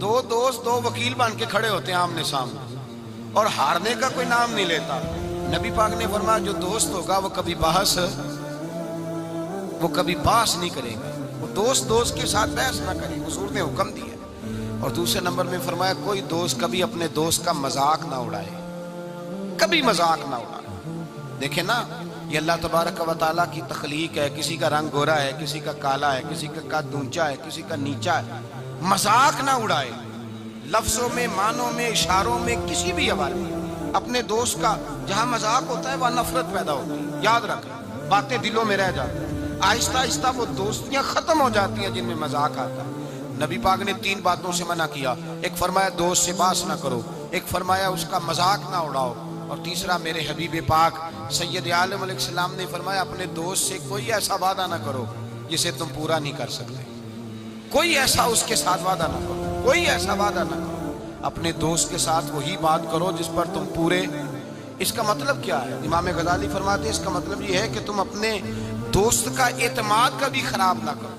2 دوست 2 وکیل بن کے کھڑے ہوتے ہیں آمنے سامنے اور ہارنے کا کوئی نام نہیں لیتا. نبی پاک نے فرمایا جو دوست ہوگا وہ کبھی بحث نہیں کرے گا. وہ دوست کے ساتھ بحث نہ کرے. حضور نے حکم دیا. اور دوسرے نمبر میں فرمایا کوئی دوست کبھی اپنے دوست کا مذاق نہ اڑائے، کبھی مذاق نہ اڑائے. دیکھیں نا یہ اللہ تبارک و تعالیٰ کی تخلیق ہے. کسی کا رنگ گورا ہے، کسی کا کالا ہے، کسی کا قد اونچا ہے، کسی کا نیچا ہے. مذاق نہ اڑائے لفظوں میں، معنوں میں، اشاروں میں، کسی بھی حوالے میں. اپنے دوست کا جہاں مذاق ہوتا ہے وہاں نفرت پیدا ہوتی ہے. یاد رکھیں باتیں دلوں میں رہ جاتی ہیں. آہستہ آہستہ وہ دوستیاں ختم ہو جاتی ہیں جن میں مذاق آتا ہے. نبی پاک نے 3 باتوں سے منع کیا. ایک فرمایا دوست سے بحث نہ کرو، ایک فرمایا اس کا مذاق نہ اڑاؤ، اور تیسرا میرے حبیب پاک سید عالم علیہ السلام نے فرمایا اپنے دوست سے کوئی ایسا وعدہ نہ کرو جسے تم پورا نہیں کر سکتے. کوئی ایسا اس کے ساتھ وعدہ نہ کرو، کوئی ایسا وعدہ نہ کرو. اپنے دوست کے ساتھ وہی بات کرو جس پر تم پورے. اس کا مطلب کیا ہے؟ امام غزالی فرماتے ہیں اس کا مطلب یہ ہے کہ تم اپنے دوست کا اعتماد کبھی خراب نہ کرو،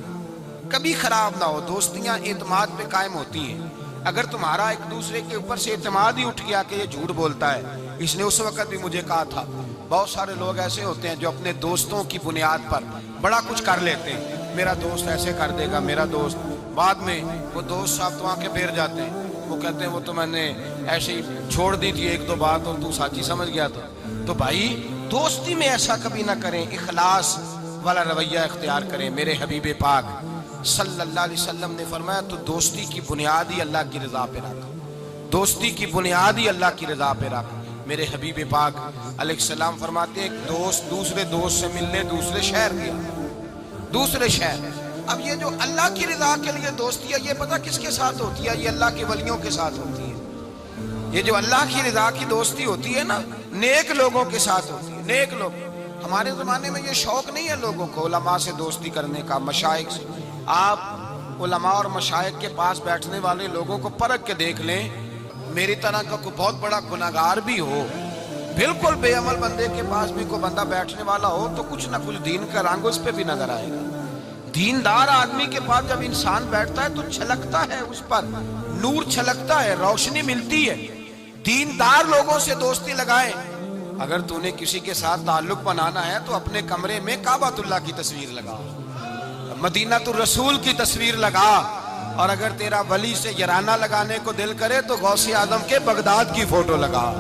کبھی خراب نہ ہو. دوستیاں اعتماد پہ قائم ہوتی ہیں. اگر تمہارا ایک دوسرے کے اوپر سے اعتماد ہی اٹھ گیا کہ یہ جھوٹ بولتا ہے، اس نے اس وقت بھی مجھے کہا تھا. بہت سارے لوگ ایسے ہوتے ہیں جو اپنے دوستوں کی بنیاد پر بڑا کچھ کر لیتے ہیں. میرا دوست ایسے کر دے گا، میرا دوست. بعد میں وہ دوست صاحب تو آنکھیں پھیر جاتے ہیں. وہ کہتے ہیں وہ تو میں نے ایسے ہی چھوڑ دی تھی 1-2 بات اور تو سچی سمجھ گیا تھا. تو بھائی دوستی میں ایسا کبھی نہ کریں. اخلاص والا رویہ اختیار کریں. میرے حبیب پاک صلی اللہ علیہ وسلم نے فرمایا تو دوستی کی بنیاد ہی اللہ کی رضا پہ رکھ. دوستی کی بنیاد ہی اللہ کی رضا پہ رکھ. میرے حبیب پاک علیہ السلام فرماتے ہیں ایک دوست دوسرے دوست سے ملنے دوسرے شہر گیا، دوسرے شہر. اب یہ جو اللہ کی رضا کے لیے دوستی ہے یہ پتہ کس کے ساتھ ہوتی ہے؟ یہ اللہ کے ولیوں کے ساتھ ہوتی ہے. یہ جو اللہ کی رضا کی دوستی ہوتی ہے نا نیک لوگوں کے ساتھ ہوتی ہے. نیک لوگ. ہمارے زمانے میں یہ شوق نہیں ہے لوگوں کو علماء سے دوستی کرنے کا، مشائخ سے. آپ علماء اور مشائخ کے پاس بیٹھنے والے لوگوں کو پرکھ کے دیکھ لیں. میری طرح کا کوئی بہت بڑا گناہگار بھی ہو، بالکل بے عمل بندے کے پاس بھی کوئی بندہ بیٹھنے والا ہو تو کچھ نہ کچھ دین کا رنگ اس پہ بھی نظر آئے گا. دیندار آدمی کے پاس جب انسان بیٹھتا ہے تو چھلکتا ہے، اس پر نور چھلکتا ہے، روشنی ملتی ہے. دیندار لوگوں سے دوستی لگائیں. اگر تو نے کسی کے ساتھ تعلق بنانا ہے تو اپنے کمرے میں کعبۃ اللہ کی تصویر لگا، مدینہ الرسول کی تصویر لگا. اور اگر تیرا ولی سے یارانہ لگانے کو دل کرے تو غوث اعظم کے بغداد کی فوٹو لگا،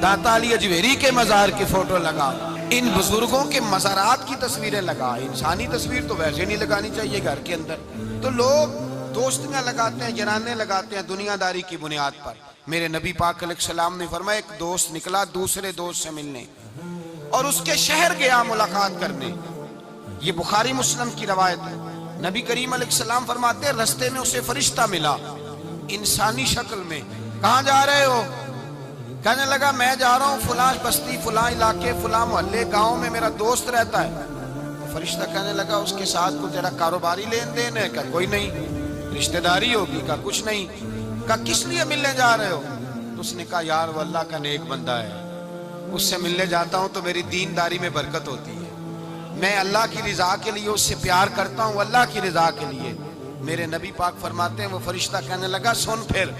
داتا علی اجویری کے مزار کی فوٹو لگا، ان بزرگوں کے مزارات کی تصویریں لگا. انسانی تصویر تو ویسے نہیں لگانی چاہیے گھر کے اندر. تو لوگ دوستیاں لگاتے ہیں، یارانے لگاتے ہیں دنیا داری کی بنیاد پر. میرے نبی پاک علیہ السلام نے فرمایا ایک دوست نکلا دوسرے دوست سے ملنے اور اس کے شہر گیا ملاقات کرنے. یہ بخاری مسلم کی روایت ہے. نبی کریم علیہ السلام فرماتے ہیں رستے میں اسے فرشتہ ملا انسانی شکل میں. کہاں جا رہے ہو؟ کہنے لگا میں جا رہا ہوں فلاں بستی، فلاں علاقے، فلاں محلے، گاؤں میں میرا دوست رہتا ہے. فرشتہ کہنے لگا اس کے ساتھ کو تیرا کاروباری لین دین ہے؟ کہا کوئی نہیں. رشتہ داری ہوگی؟ کہا کچھ نہیں. کہا کس لیے ملنے جا رہے ہو؟ تو اس نے کہا یار وہ اللہ کا نیک بندہ ہے، اس سے ملنے جاتا ہوں تو میری دینداری میں برکت ہوتی ہے، میں اللہ کی رضا کے لیے اس سے پیار کرتا ہوں، اللہ کی رضا کے لیے. میرے نبی پاک فرماتے ہیں وہ فرشتہ کہنے لگا سن پھر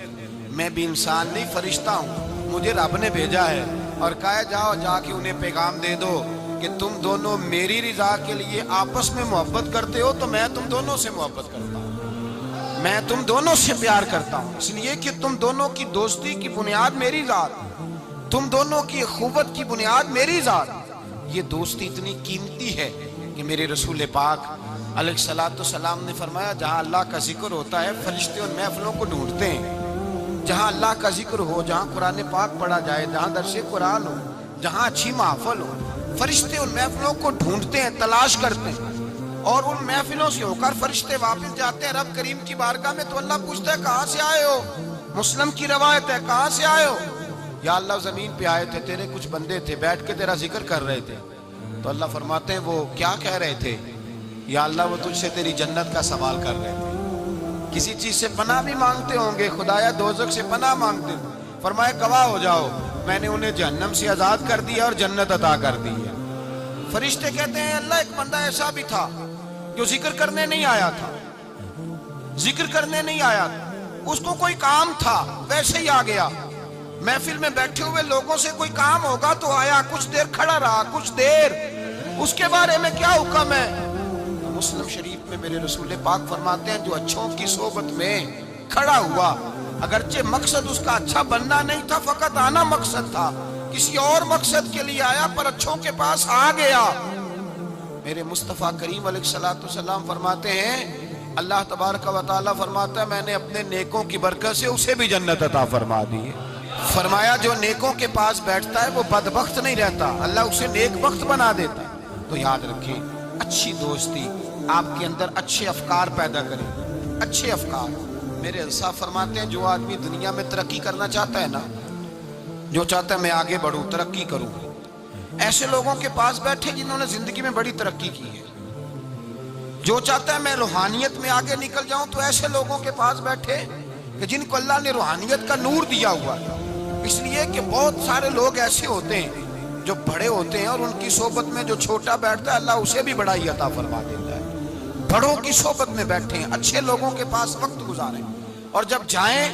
میں بھی انسان نہیں فرشتہ ہوں، مجھے رب نے بھیجا ہے اور کہا جاؤ جا کے انہیں پیغام دے دو کہ تم دونوں میری رضا کے لیے آپس میں محبت کرتے ہو تو میں تم دونوں سے محبت کرتا ہوں، میں تم دونوں سے پیار کرتا ہوں، اس لیے کہ تم دونوں کی دوستی کی بنیاد میری ذات، تم دونوں کی اخوت کی بنیاد میری ذات۔ یہ دوستی اتنی قیمتی ہے کہ میرے رسول پاک علیہ السلام نے فرمایا جہاں اللہ کا ذکر ہوتا ہے فرشتے ان محفلوں کو ڈھونڈتے ہیں، جہاں اللہ کا ذکر ہو، جہاں قرآن پاک پڑھا جائے، جہاں درس قرآن ہو، جہاں اچھی محفل ہو، فرشتے ان محفلوں کو ڈھونڈتے ہیں، تلاش کرتے ہیں، اور ان محفلوں سے ہو کر فرشتے واپس جاتے ہیں رب کریم کی بارگاہ میں تو اللہ پوچھتا ہے کہاں سے آئے ہو؟ مسلم کی روایت ہے کہاں سے آئے ہو؟ یا اللہ زمین پہ آئے تھے، تیرے کچھ بندے تھے بیٹھ کے تیرا ذکر کر رہے تھے، تو اللہ فرماتے ہیں وہ کیا کہہ رہے تھے؟ یا اللہ وہ تجھ سے تیری جنت کا سوال کر رہے تھے، کسی چیز سے پناہ بھی مانگتے ہوں گے، خدایا دوزخ سے پناہ مانگتے ہیں، فرمائے گواہ ہو جاؤ میں نے انہیں جہنم سے آزاد کر دیا اور جنت عطا کر دی ہے۔ فرشتے کہتے ہیں اللہ ایک بندہ ایسا بھی تھا جو ذکر کرنے نہیں آیا تھا، ذکر کرنے نہیں آیا تھا، اس کو کوئی کام تھا ویسے ہی آ گیا، محفل میں بیٹھے ہوئے لوگوں سے کوئی کام ہوگا تو آیا، کچھ دیر کھڑا رہا، کچھ دیر، اس کے بارے میں کیا حکم ہے؟ مسلم شریف میں میرے رسول پاک فرماتے ہیں جو اچھوں کی صحبت میں کھڑا ہوا، اگرچہ مقصد اس کا اچھا بننا نہیں تھا، فقط آنا مقصد تھا، کسی اور مقصد کے لیے آیا پر اچھوں کے پاس آ گیا۔ میرے مصطفیٰ کریم علیہ السلام فرماتے ہیں اللہ تبارک و تعالیٰ فرماتا ہے میں نے اپنے نیکوں کی برکت سے اسے بھی جنت عطا فرما دی ہے۔ فرمایا جو نیکوں کے پاس بیٹھتا ہے وہ بدبخت نہیں رہتا، اللہ اسے نیک بخت بنا دیتا ہے۔ تو یاد رکھیں اچھی دوستی آپ کے اندر اچھے افکار پیدا کرے، اچھے افکار۔ میرے انصاف فرماتے ہیں جو آدمی دنیا میں ترقی کرنا چاہتا ہے نا، جو چاہتا ہے میں آگے بڑھوں ترقی کروں، ایسے لوگوں کے پاس بیٹھے جنہوں نے زندگی میں بڑی ترقی کی ہے۔ جو چاہتا ہے میں روحانیت میں آگے نکل جاؤں تو ایسے لوگوں کے پاس بیٹھے کہ جن کو اللہ نے روحانیت کا نور دیا ہوا ہے۔ اس لیے کہ بہت سارے لوگ ایسے ہوتے ہیں جو بڑے ہوتے ہیں اور ان کی صحبت میں جو چھوٹا بیٹھتا ہے اللہ اسے بھی بڑائی عطا فرما دیتا ہے۔ بڑوں کی صحبت میں بیٹھیں، اچھے لوگوں کے پاس وقت گزاریں، اور جب جائیں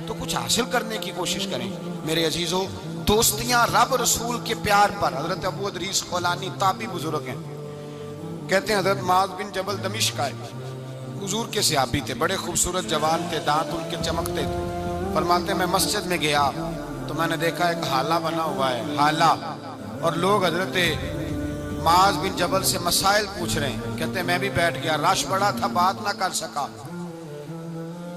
تو کچھ حاصل کرنے کی کوشش کریں۔ میرے عزیزو دوستیاں رب رسول کے پیار پر، حضرت ابو ادریس خولانی تابعی بزرگ ہیں، کہتے ہیں حضرت معاذ بن جبل دمشق آئے، حضور کے صحابی تھے، بڑے خوبصورت جوان تھے، دانت ان کے چمکتے تھے۔ فرماتے ہیں میں مسجد میں گیا تو میں نے دیکھا ایک حالہ بنا ہوا ہے، حالہ، اور لوگ حضرت معاذ بن جبل سے مسائل پوچھ رہے ہیں۔ کہتے ہیں میں بھی بیٹھ گیا، رش بڑا تھا بات نہ کر سکا۔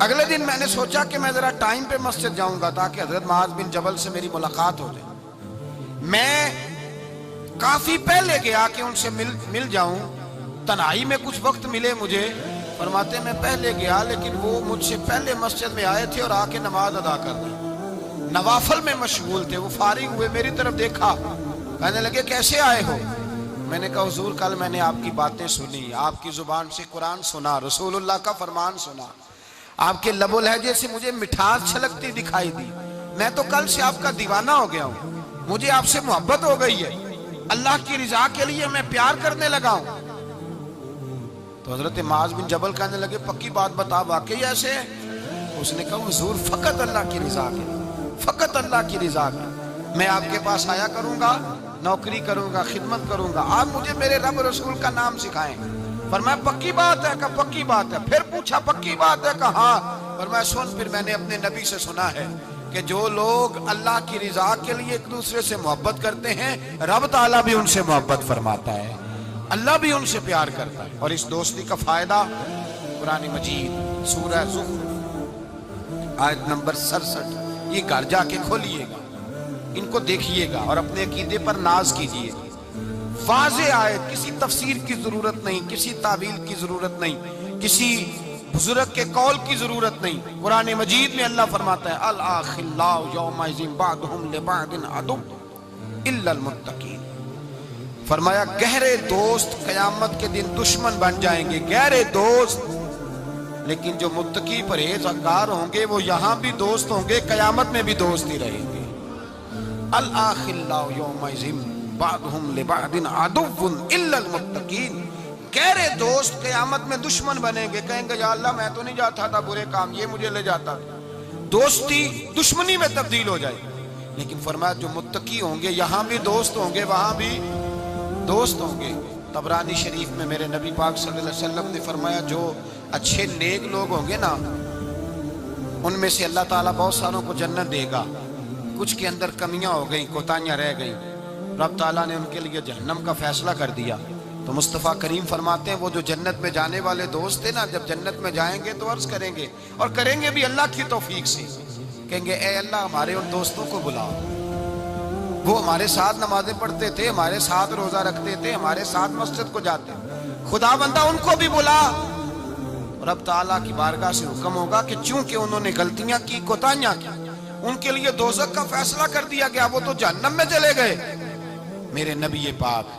اگلے دن میں نے سوچا کہ میں ذرا ٹائم پہ مسجد جاؤں گا تاکہ حضرت معاذ بن جبل سے میری ملاقات ہو جائے۔ میں کافی پہلے گیا کہ ان سے مل جاؤں، تنہائی میں کچھ وقت ملے مجھے۔ فرماتے ہیں میں پہلے گیا لیکن وہ مجھ سے پہلے مسجد میں آئے تھے اور آ کے نماز ادا کر دی، نوافل میں مشغول تھے۔ وہ فارغ ہوئے، میری طرف دیکھا، کہنے لگے کیسے آئے ہو؟ میں نے کہا حضور کل میں نے آپ کی باتیں سنی، آپ کی زبان سے قرآن سنا، رسول اللہ کا فرمان سنا، آپ کے لب و لہجے سے مجھے مٹھاس چھلکتی دکھائی دی، میں تو کل سے آپ کا دیوانہ ہو گیا ہوں، مجھے آپ سے محبت ہو گئی ہے، اللہ کی رضا کے لیے میں پیار کرنے لگا ہوں۔ تو حضرت معاذ بن جبل کہنے لگے پکی بات بتا، واقعی ایسے ہے؟ اس نے کہا حضور فقط اللہ کی رضا کے، فقط اللہ کی رضا کے میں آپ کے پاس آیا کروں گا، نوکری کروں گا، خدمت کروں گا، آپ مجھے میرے رب رسول کا نام سکھائیں۔ فرمایا پکی بات ہے؟ کہا پکی بات ہے۔ پھر پوچھا پکی بات ہے؟ کہا ہاں۔ فرمایا سن، پھر میں نے اپنے نبی سے سنا ہے کہ جو لوگ اللہ کی رضا کے لیے ایک دوسرے سے محبت کرتے ہیں رب تعالیٰ بھی ان سے محبت فرماتا ہے، اللہ بھی ان سے پیار کرتا ہے۔ اور اس دوستی کا فائدہ قرآن مجید سورہ زخرف آیت نمبر 67، یہ گھر جا کے کھولیے گا، ان کو دیکھیے گا اور اپنے عقیدے پر ناز کیجیے گا۔ واضح آیت، کسی تفسیر کی ضرورت نہیں، کسی تعویل کی ضرورت نہیں، کسی بزرگ کے قول کی ضرورت نہیں۔ قرآن مجید میں اللہ فرماتا ہے الاخلاء یومئذ بعضهم لبعض عدو الا المتقین۔ فرمایا گہرے دوست قیامت کے دن دشمن بن جائیں گے، گہرے دوست، لیکن جو متقی پرہیزگار ہوں گے وہ یہاں بھی دوست ہوں گے، قیامت میں بھی دوست ہی رہیں گے۔ الاخلاء یومئذ بعضهم لبعض عدو الا المتقین، گہرے دوست قیامت میں دشمن بنیں گے، کہیں گے یا اللہ میں تو نہیں جاتا تھا برے کام، یہ مجھے لے جاتا تھا، دوستی دشمنی میں تبدیل ہو جائے. لیکن فرمایا جو متقی ہوں گے یہاں بھی دوست ہوں گے وہاں بھی دوست ہوں گے. طبرانی شریف میں میرے نبی پاک صلی اللہ علیہ وسلم نے فرمایا جو اچھے نیک لوگ ہوں گے نا ان میں سے اللہ تعالیٰ بہت ساروں کو جنت دے گا. کچھ کے اندر کمیاں ہو گئیں، کوتاہیاں رہ گئیں، رب تعالیٰ نے ان کے لیے جہنم کا فیصلہ کر دیا. تو مصطفیٰ کریم فرماتے ہیں وہ جو جنت میں جانے والے دوست ہیں نا جب جنت میں جائیں گے تو عرض کریں گے، اور کریں گے بھی اللہ کی توفیق سے، کہیں گے اے اللہ ہمارے ان دوستوں کو بلاؤ، وہ ہمارے ساتھ نمازیں پڑھتے تھے، ہمارے ساتھ روزہ رکھتے تھے، ہمارے ساتھ مسجد کو جاتے، خدا بندہ ان کو بھی بلا. رب تعالیٰ کی بارگاہ سے حکم ہوگا کہ چونکہ انہوں نے غلطیاں کی، کوتاہیاں کی، ان کے لیے دوزخ کا فیصلہ کر دیا گیا، وہ تو جہنم میں چلے گئے. میرے نبی پاک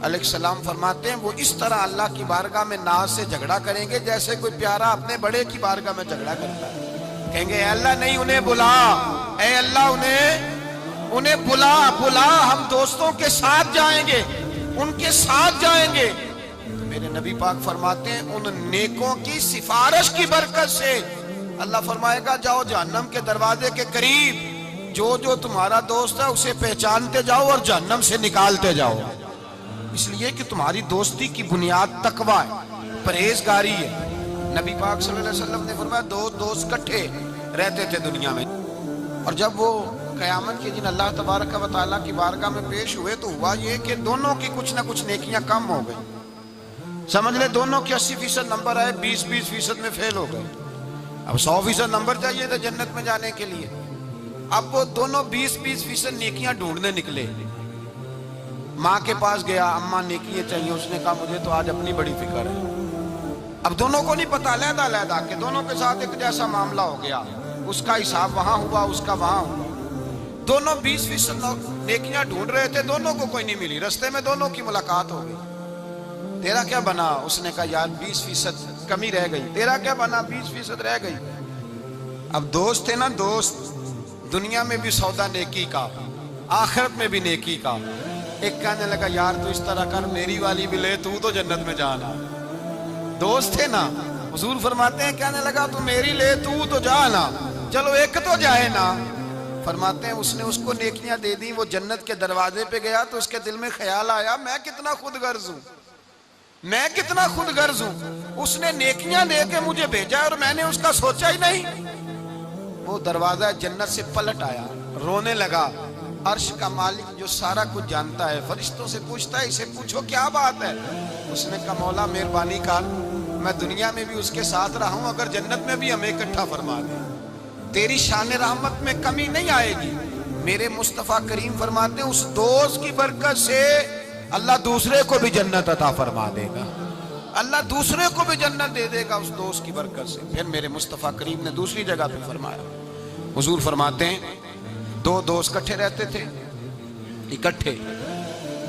علیہ السلام فرماتے ہیں وہ اس طرح اللہ کی بارگاہ میں ناز سے جھگڑا کریں گے جیسے کوئی پیارا اپنے بڑے کی بارگاہ میں جھگڑا کرتا ہے. کہیں گے اے اللہ نہیں انہیں بلا، اے اللہ انہیں بلا، ہم دوستوں کے ساتھ جائیں گے، ان کے ساتھ جائیں گے. تو میرے نبی پاک فرماتے ہیں ان نیکوں کی سفارش کی برکت سے اللہ فرمائے گا جاؤ جہنم کے دروازے کے قریب جو تمہارا دوست ہے اسے پہچانتے جاؤ اور جہنم سے نکالتے جاؤ. اس لیے کہ تمہاری دوستی کی بنیاد تقوی ہے، پرہیزگاری ہے. نبی پاک صلی اللہ علیہ وسلم نے فرمایا دو دوست کٹھے رہتے تھے دنیا میں، اور جب وہ قیامت کے دن اللہ تبارک و تعالیٰ کی بارگاہ میں پیش ہوئے تو ہوا یہ کہ دونوں کی کچھ نہ کچھ نیکیاں کم ہو گئی. سمجھ لے دونوں کے 80% نمبر آئے، 20% میں فیل ہو گئے. اب 100% نمبر چاہیے تھا جنت میں جانے کے لیے. اب وہ دونوں 20% نیکیاں ڈھونڈنے نکلے. ماں کے پاس گیا، اماں نیکیاں چاہیے، اس نے کہا مجھے تو آج اپنی بڑی فکر ہے. اب دونوں کو نہیں پتا، علیحدہ کہ دونوں کے ساتھ ایک جیسا معاملہ ہو گیا، اس کا حساب وہاں ہوا، اس کا وہاں ہوا. دونوں 20% نیکیاں ڈھونڈ رہے تھے، دونوں کو کوئی نہیں ملی. رستے میں دونوں کی ملاقات ہو گئی. تیرا کیا بنا؟ اس نے کہا یار 20% کمی رہ گئی. تیرا کیا بنا؟ 20% رہ گئی. اب دوست ہے نا دوست، دنیا میں بھی سودا نیکی کا، آخرت میں بھی نیکی کا. ایک کہنے لگا یار تو اس طرح کر میری والی بھی لے، تو جنت میں جانا. دوست ہے نا، حضور فرماتے ہیں کہنے لگا تو میری لے، تو جانا، چلو ایک تو جائے نا. فرماتے ہیں اس نے اس کو نیکیاں دے دی، وہ جنت کے دروازے پہ گیا تو اس کے دل میں خیال آیا میں کتنا خود غرض ہوں، میں کتنا خود غرض ہوں. اس نے نیکیاں دے کے مجھے بھیجا اور میں نے اس کا سوچا ہی نہیں. وہ دروازہ جنت سے پلٹ آیا، رونے لگا. عرش کا مالک جو سارا کچھ جانتا ہے فرشتوں سے پوچھتا ہے اسے پوچھو کیا بات ہے. اس نے کہا مولا مہربانی کر، میں دنیا میں بھی اس کے ساتھ رہا ہوں، اگر جنت میں بھی ہمیں اکٹھا فرما دے تیری شان رحمت میں کمی نہیں آئے گی. میرے مصطفیٰ کریم فرماتے ہیں اس دوست کی برکت سے اللہ دوسرے کو بھی جنت عطا فرما دے گا، اللہ دوسرے کو بھی جنت دے دے گا اس دوست کی برکت سے. پھر میرے مصطفیٰ کریم نے دوسری جگہ پہ فرمایا، حضور فرماتے ہیں دو دوست کٹھے رہتے تھے، اکٹھے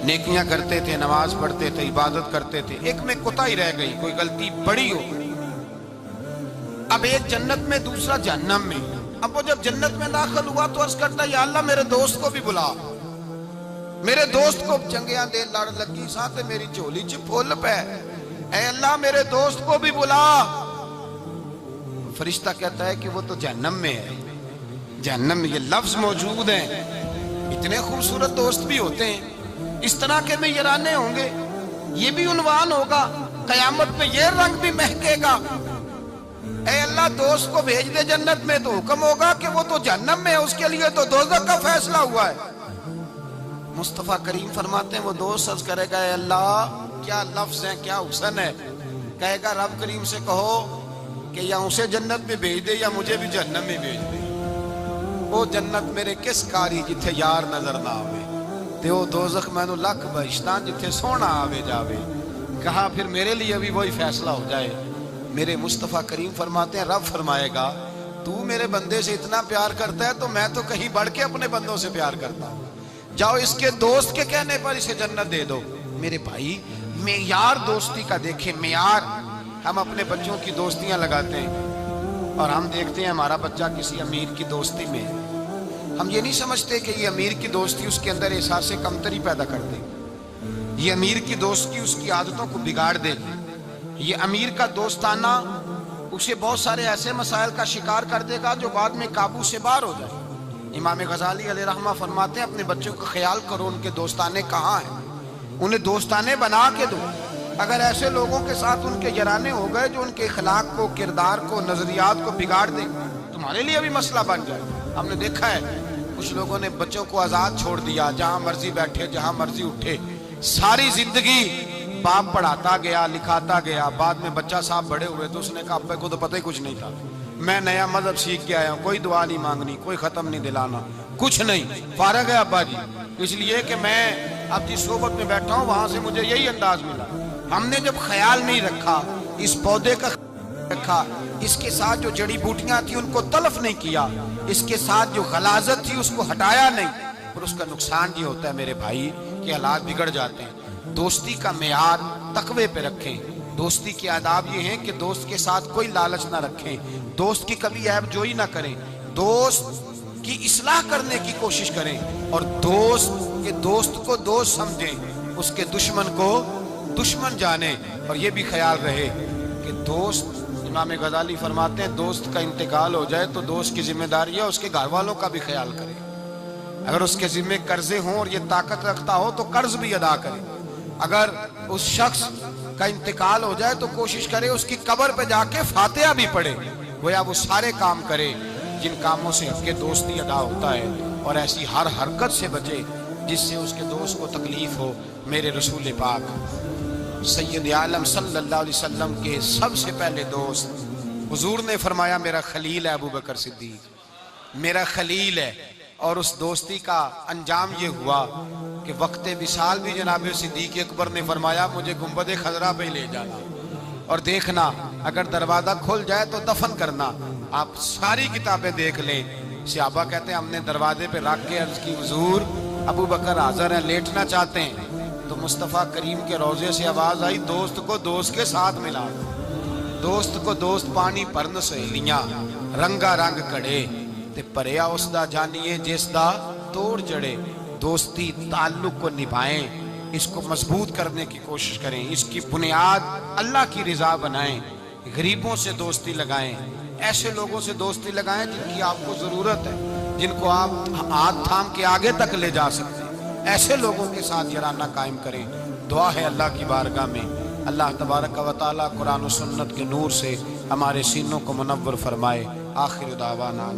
نیکیاں کرتے تھے، نماز پڑھتے تھے، عبادت کرتے تھے. ایک میں کوتاہی رہ گئی، کوئی غلطی بڑی ہو گئی. اب ایک جنت میں دوسرا جہنم میں. اب وہ جب جنت میں داخل ہوا تو عرض کرتا یا اللہ میرے دوست کو بھی بلا، میرے دوست کو چنگیاں دے لڑ لگی ساتھ میری چولی چ پھول پہ، اے اللہ میرے دوست کو بھی بلا. فرشتہ کہتا ہے کہ وہ تو جہنم میں ہے. جہنم میں یہ لفظ موجود ہیں. اتنے خوبصورت دوست بھی ہوتے ہیں، اس طرح کے میں یارانے ہوں گے، یہ بھی عنوان ہوگا قیامت میں، یہ رنگ بھی مہکے گا. اے اللہ دوست کو بھیج دے جنت میں، تو حکم ہوگا کہ وہ تو جہنم میں ہے، اس کے لیے تو دوزخ کا فیصلہ ہوا ہے. مصطفیٰ کریم فرماتے ہیں وہ دوست عرض کرے گا اے اللہ کیا لفظ ہیں، کیا حسن ہے. کہے گا رب کریم سے کہو کہ یا اسے جنت میں بھیج دے یا مجھے بھی جہنم میں بھیج دے. وہ جنت میرے کس کاری جتھے یار نظر نہ آوے، تے وہ دوزخ مینوں لکھ بہشتاں جتھے سونا آوے جاوے. کہا پھر میرے لیے بھی وہی فیصلہ ہو جائے. میرے مصطفیٰ کریم فرماتے ہیں رب فرمائے گا تو میرے بندے سے اتنا پیار کرتا ہے تو میں تو کہیں بڑھ کے اپنے بندوں سے پیار کرتا ہوں، جاؤ اس کے دوست کے کہنے پر اسے جنت دے دو. میرے بھائی معیار دوستی کا دیکھیں، معیار. ہم اپنے بچوں کی دوستیاں لگاتے ہیں اور ہم دیکھتے ہیں ہمارا بچہ کسی امیر کی دوستی میں، ہم یہ نہیں سمجھتے کہ یہ امیر کی دوستی اس کے اندر احساس کمتری پیدا کر دے گی، یہ امیر کی دوستی اس کی عادتوں کو بگاڑ دے گی. یہ امیر کا دوستانہ اسے بہت سارے ایسے مسائل کا شکار کر دے گا جو بعد میں قابو سے باہر ہو جائے۔ امام غزالی علیہ رحمہ فرماتے ہیں اپنے بچوں کا خیال کرو ان کے دوستانے کہاں ہیں، انہیں دوستانے بنا کے دو۔ اگر ایسے لوگوں کے ساتھ ان کے یارانے ہو گئے جو ان کے اخلاق کو، کردار کو، نظریات کو بگاڑ دیں، تمہارے لیے بھی مسئلہ بن جائے۔ ہم نے دیکھا ہے کچھ لوگوں نے بچوں کو آزاد چھوڑ دیا، جہاں مرضی بیٹھے، جہاں مرضی اٹھے، ساری زندگی باپ پڑھاتا گیا، لکھاتا گیا، بعد میں بچہ صاحب بڑے ہوئے تو اس نے کہا ابے کو تو پتہ ہی کچھ نہیں تھا، میں نیا مذہب سیکھ کے آیا ہوں، کوئی دعا نہیں مانگنی، کوئی ختم نہیں دلانا، کچھ نہیں، فارغ ہے ابا جی، اس لیے کہ میں اب جس صحبت میں بیٹھا ہوں وہاں سے مجھے یہی انداز ملا۔ ہم نے جب خیال نہیں رکھا، اس پودے کا رکھا، اس کے ساتھ جو جڑی بوٹیاں تھیں ان کو تلف نہیں کیا، اس کے ساتھ جو غلاظت تھی اس کو ہٹایا نہیں، اور اس کا نقصان یہ ہوتا ہے میرے بھائی کہ حالات بگڑ جاتے ہیں۔ دوستی کا معیار تقوی پہ رکھیں۔ دوستی کے آداب یہ ہیں کہ دوست کے ساتھ کوئی لالچ نہ رکھیں، دوست کی کبھی عیب جوئی نہ کریں، دوست کی اصلاح کرنے کی کوشش کریں، اور دوست کو دوست سمجھیں، اس کے دشمن کو دشمن جانیں۔ اور یہ بھی خیال رہے کہ دوست، امام غزالی فرماتے ہیں دوست کا انتقال ہو جائے تو دوست کی ذمہ داری ہے اس کے گھر والوں کا بھی خیال کرے۔ اگر اس کے ذمہ قرضے ہوں اور یہ طاقت رکھتا ہو تو قرض بھی ادا کرے۔ اگر اس شخص کا انتقال ہو جائے تو کوشش کرے اس کی قبر پہ جا کے فاتحہ بھی پڑھے، گویا وہ سارے کام کرے جن کاموں سے حق دوستی ادا ہوتا ہے، اور ایسی ہر حرکت سے بچے جس سے اس کے دوست کو تکلیف ہو۔ میرے رسول پاک سید عالم صلی اللہ علیہ وسلم کے سب سے پہلے دوست، حضور نے فرمایا میرا خلیل ہے ابو بکر صدیق، میرا خلیل ہے، اور اس دوستی کا انجام یہ ہوا کہ وقت وصال بھی جناب صدیق اکبر نے فرمایا مجھے گنبد خضرا پہ لے جانا، اور دیکھنا اگر دروازہ کھل جائے تو دفن کرنا۔ آپ ساری کتابیں دیکھ لیں، صحابہ کہتے ہیں ہم نے دروازے پہ رکھ کے عرض کی حضور ابو بکر حاضر ہیں، لیٹنا چاہتے ہیں، تو مصطفیٰ کریم کے روضے سے آواز آئی دوست کو دوست کے ساتھ ملا، دوست کو دوست پانی پرن سہیلیاں، رنگا رنگ کڑے تے پریا اس دا جانیے جس دا توڑ جڑے۔ دوستی تعلق کو نبھائیں، اس کو مضبوط کرنے کی کوشش کریں، اس کی بنیاد اللہ کی رضا بنائیں۔ غریبوں سے دوستی لگائیں، ایسے لوگوں سے دوستی لگائیں جن کی آپ کو ضرورت ہے، جن کو آپ ہاتھ تھام کے آگے تک لے جا سکتے ہیں، ایسے لوگوں کے ساتھ یارانہ قائم کریں۔ دعا ہے اللہ کی بارگاہ میں اللہ تبارک و تعالیٰ قرآن و سنت کے نور سے ہمارے سینوں کو منور فرمائے۔ آخر دعوانا